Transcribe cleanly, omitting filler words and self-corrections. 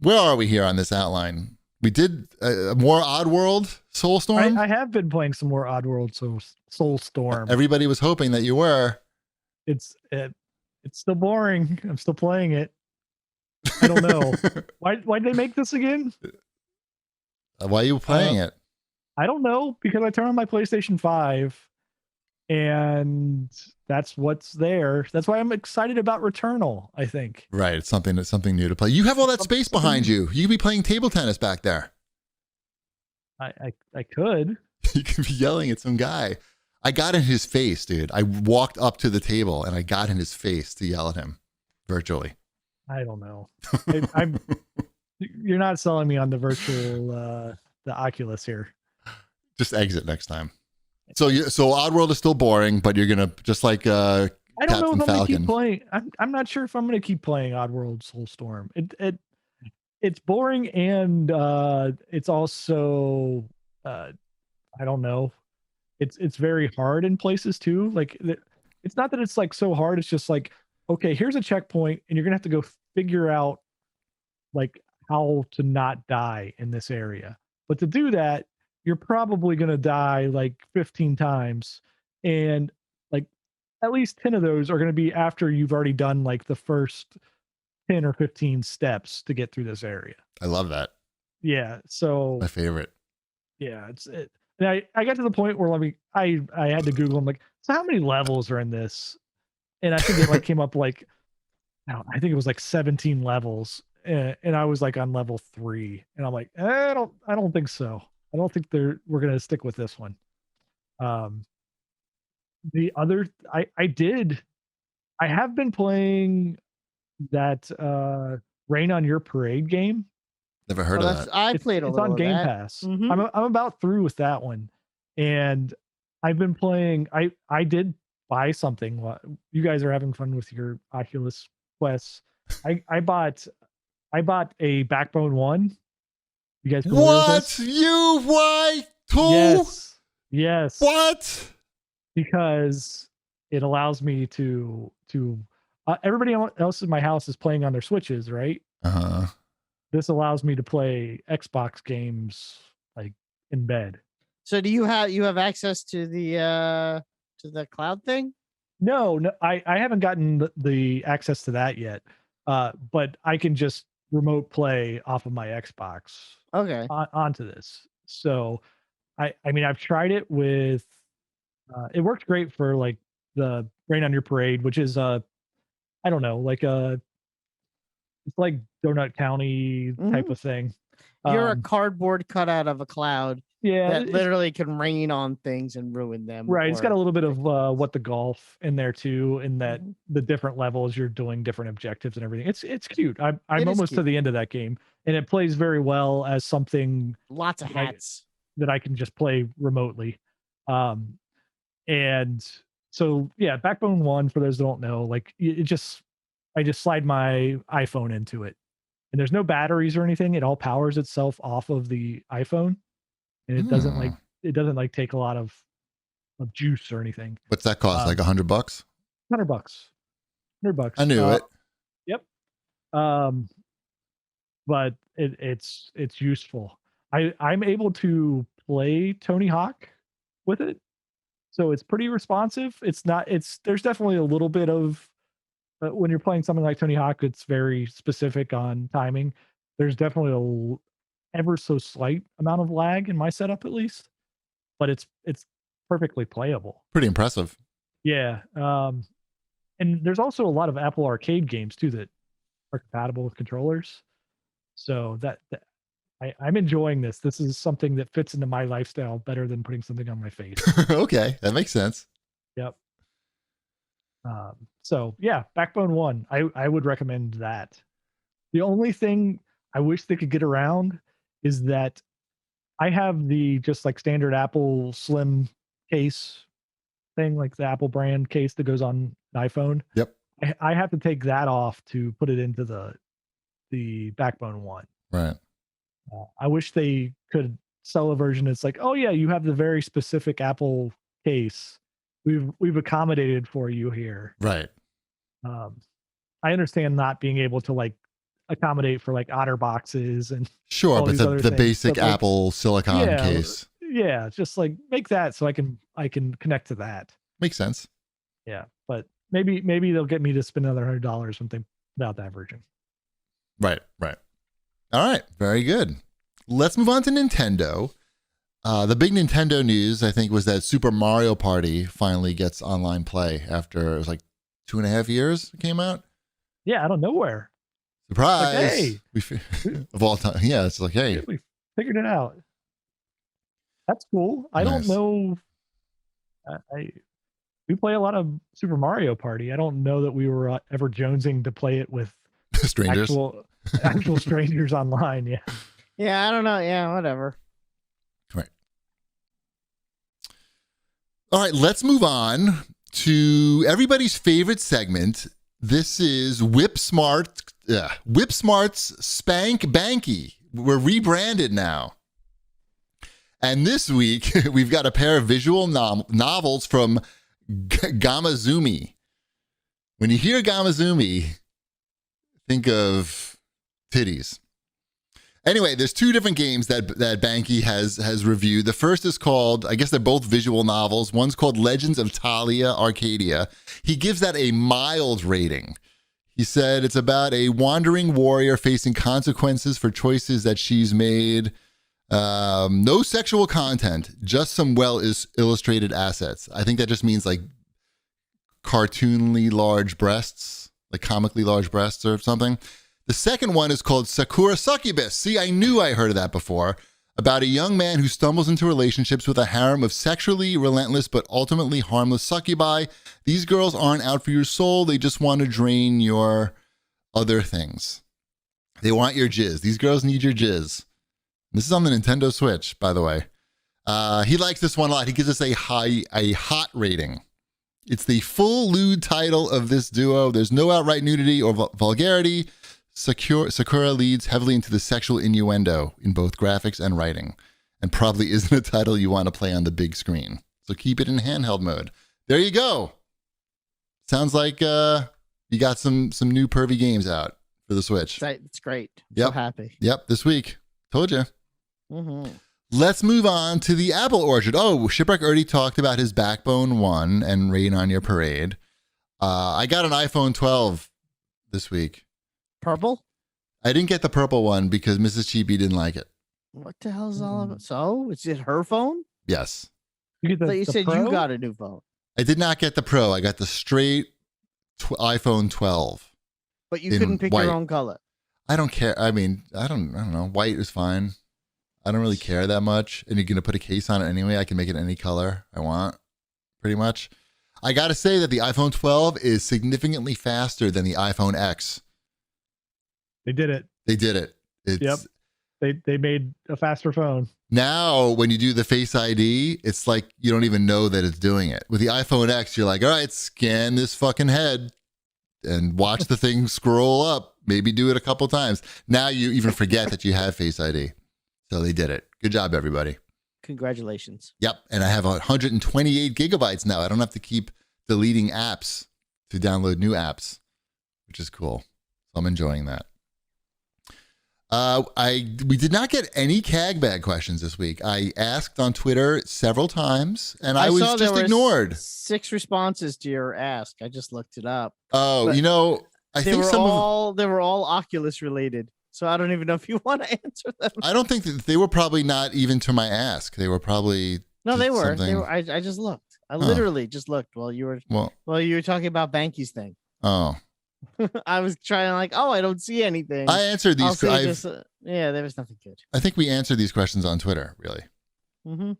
Where are we here on this outline? We did more Oddworld Soulstorm. I have been playing some more Oddworld Soulstorm. Everybody was hoping that you were. It's still boring. I'm still playing it. I don't know. Why'd they make this again? Why are you playing it? I don't know, because I turn on my PlayStation 5 and that's what's there. That's why I'm excited about Returnal, I think. Right. It's something new to play. You have all that space behind you. You could be playing table tennis back there. I could. You could be yelling at some guy. I got in his face, dude. I walked up to the table and I got in his face to yell at him virtually. I don't know. You're not selling me on the virtual, the Oculus here. Just exit next time. So Oddworld is still boring, but you're gonna just like I don't Captain know if I'm Falcon. gonna keep playing. I'm not sure if I'm gonna keep playing Oddworld Soulstorm. It's boring, and it's also I don't know. It's very hard in places too. Like it's not that it's like so hard. It's just like, okay, here's a checkpoint, and you're gonna have to go figure out like how to not die in this area. But to do that, you're probably going to die like 15 times. And like at least 10 of those are going to be after you've already done like the first 10 or 15 steps to get through this area. I love that. Yeah. So my favorite. Yeah. And I got to the point where I had to Google, I'm like, so how many levels are in this? And I think it like came up like, I think it was like 17 levels. And I was like on level 3, and I'm like, I don't think so. I don't think we're gonna stick with this one. The other I have been playing that Rain on Your Parade game. Never heard of that. I played a little. It's on Game Pass. Mm-hmm. I'm about through with that one, and I've been playing. I did buy something. You guys are having fun with your Oculus Quests. I bought a Backbone 1. You guys familiar with this? Why? Yes. What? Because it allows me to everybody else in my house is playing on their Switches, right? Uh-huh. This allows me to play Xbox games like in bed. So do you have access to the cloud thing? No, I haven't gotten the access to that yet. But I can just remote play off of my Xbox onto this. So I mean, I've tried it with it worked great for like the Rain on Your Parade, which is I don't know, like it's like Donut County type of thing. You're a cardboard cutout of a cloud. Yeah, that literally can rain on things and ruin them. Right. It's got a little bit of what the golf in there too, in that the different levels you're doing different objectives and everything. It's cute. I'm almost to the end of that game, and it plays very well as something. Lots of hats that I can just play remotely. And so yeah, Backbone 1, for those that don't know, like I just slide my iPhone into it, and there's no batteries or anything. It all powers itself off of the iPhone. And it doesn't like take a lot of juice or anything. What's that cost? Like $100? $100. $100. I knew it. Yep. But it's useful. I'm able to play Tony Hawk with it, so it's pretty responsive. There's definitely a little bit of when you're playing something like Tony Hawk, it's very specific on timing. There's definitely a ever so slight amount of lag in my setup, at least, but it's perfectly playable. Pretty impressive. Yeah. And there's also a lot of Apple Arcade games too that are compatible with controllers. So that I'm enjoying this. This is something that fits into my lifestyle better than putting something on my face. Okay, that makes sense. Yep. So yeah, Backbone 1. I would recommend that. The only thing I wish they could get around is that I have the just like standard Apple Slim case thing, like the Apple brand case that goes on an iPhone. Yep. I have to take that off to put it into the Backbone 1. Right. I wish they could sell a version that's like, oh yeah, you have the very specific Apple case. We've accommodated for you here. Right. I understand not being able to like accommodate for like otter boxes and Sure, all but these the other the things, basic but, like, Apple silicon yeah, case yeah, just like make that so I can connect to that. makes sense. Yeah, but maybe they'll get me to spend another $100 when they put out that version. Right. All right, very good. Let's move on to Nintendo. The big Nintendo news, I think, was that Super Mario Party finally gets online play after it was like 2.5 years it came out. Yeah, out of nowhere. Surprise! Like, hey. Of all time, yeah, it's like, hey, We figured it out. That's cool. I Nice. don't know. We play a lot of Super Mario Party. I don't know that we were ever jonesing to play it with strangers. actual strangers online. Yeah. Yeah, I don't know. Yeah, whatever. Right. All right, let's move on to everybody's favorite segment. This is Whip Smart's Spank Banky. We're rebranded now. And this week, we've got a pair of visual novels from Gamazumi. When you hear Gamazumi, think of titties. Anyway, there's two different games that Banky has reviewed. The first is called, I guess they're both visual novels. One's called Legends of Talia, Arcadia. He gives that a mild rating. He said it's about a wandering warrior facing consequences for choices that she's made. No sexual content, just some illustrated assets. I think that just means like cartoonly large breasts, like comically large breasts or something. The second one is called Sakura Succubus. See, I knew I heard of that before. About a young man who stumbles into relationships with a harem of sexually relentless but ultimately harmless succubi. These girls aren't out for your soul. They just want to drain your other things. They want your jizz. These girls need your jizz. This is on the Nintendo Switch, by the way. He likes this one a lot. He gives us a hot rating. It's the full lewd title of this duo. There's no outright nudity or vulgarity. Sakura leads heavily into the sexual innuendo in both graphics and writing, and probably isn't a title you want to play on the big screen. So keep it in handheld mode. There you go. Sounds like you got some new pervy games out for the Switch. It's great. Yep. So happy. Yep, this week. Told you. Mm-hmm. Let's move on to the Apple Orchard. Oh, Shipwreck already talked about his Backbone 1 and Rain on Your Parade. I got an iPhone 12 this week. Purple? I didn't get the purple one because Mrs. Cheapy didn't like it. What the hell is all about? So, is it her phone? Yes. You get I thought you said Pro? you got a new phone. I did not get the Pro. I got the straight iPhone 12. But you in couldn't pick white. your own color. I don't care. I mean, I don't know. White is fine. I don't really care that much. And you're going to put a case on it anyway. I can make it any color I want, pretty much. I got to say that the iPhone 12 is significantly faster than the iPhone X. They did it. They did it. Yep. They made a faster phone. Now, when you do the Face ID, it's like you don't even know that it's doing it. With the iPhone X, you're like, all right, scan this fucking head and watch the thing scroll up. Maybe do it a couple times. Now you even forget that you have Face ID. So they did it. Good job, everybody. Congratulations. Yep. And I have 128 gigabytes now. I don't have to keep deleting apps to download new apps, which is cool. So I'm enjoying that. We did not get any CAG bag questions this week. I asked on Twitter several times and I was just ignored. 6 responses to your ask. I just looked it up. Oh, But you know, I they think were some all they were all Oculus related. So I don't even know if you want to answer them. I don't think that they were probably not even to my ask. They were probably No, they were. something- They were. I just looked. I literally just looked while you were talking about Banky's thing. Oh. I was trying like, I don't see anything. I answered these. There was nothing good. I think we answered these questions on Twitter, really. Mm-hmm.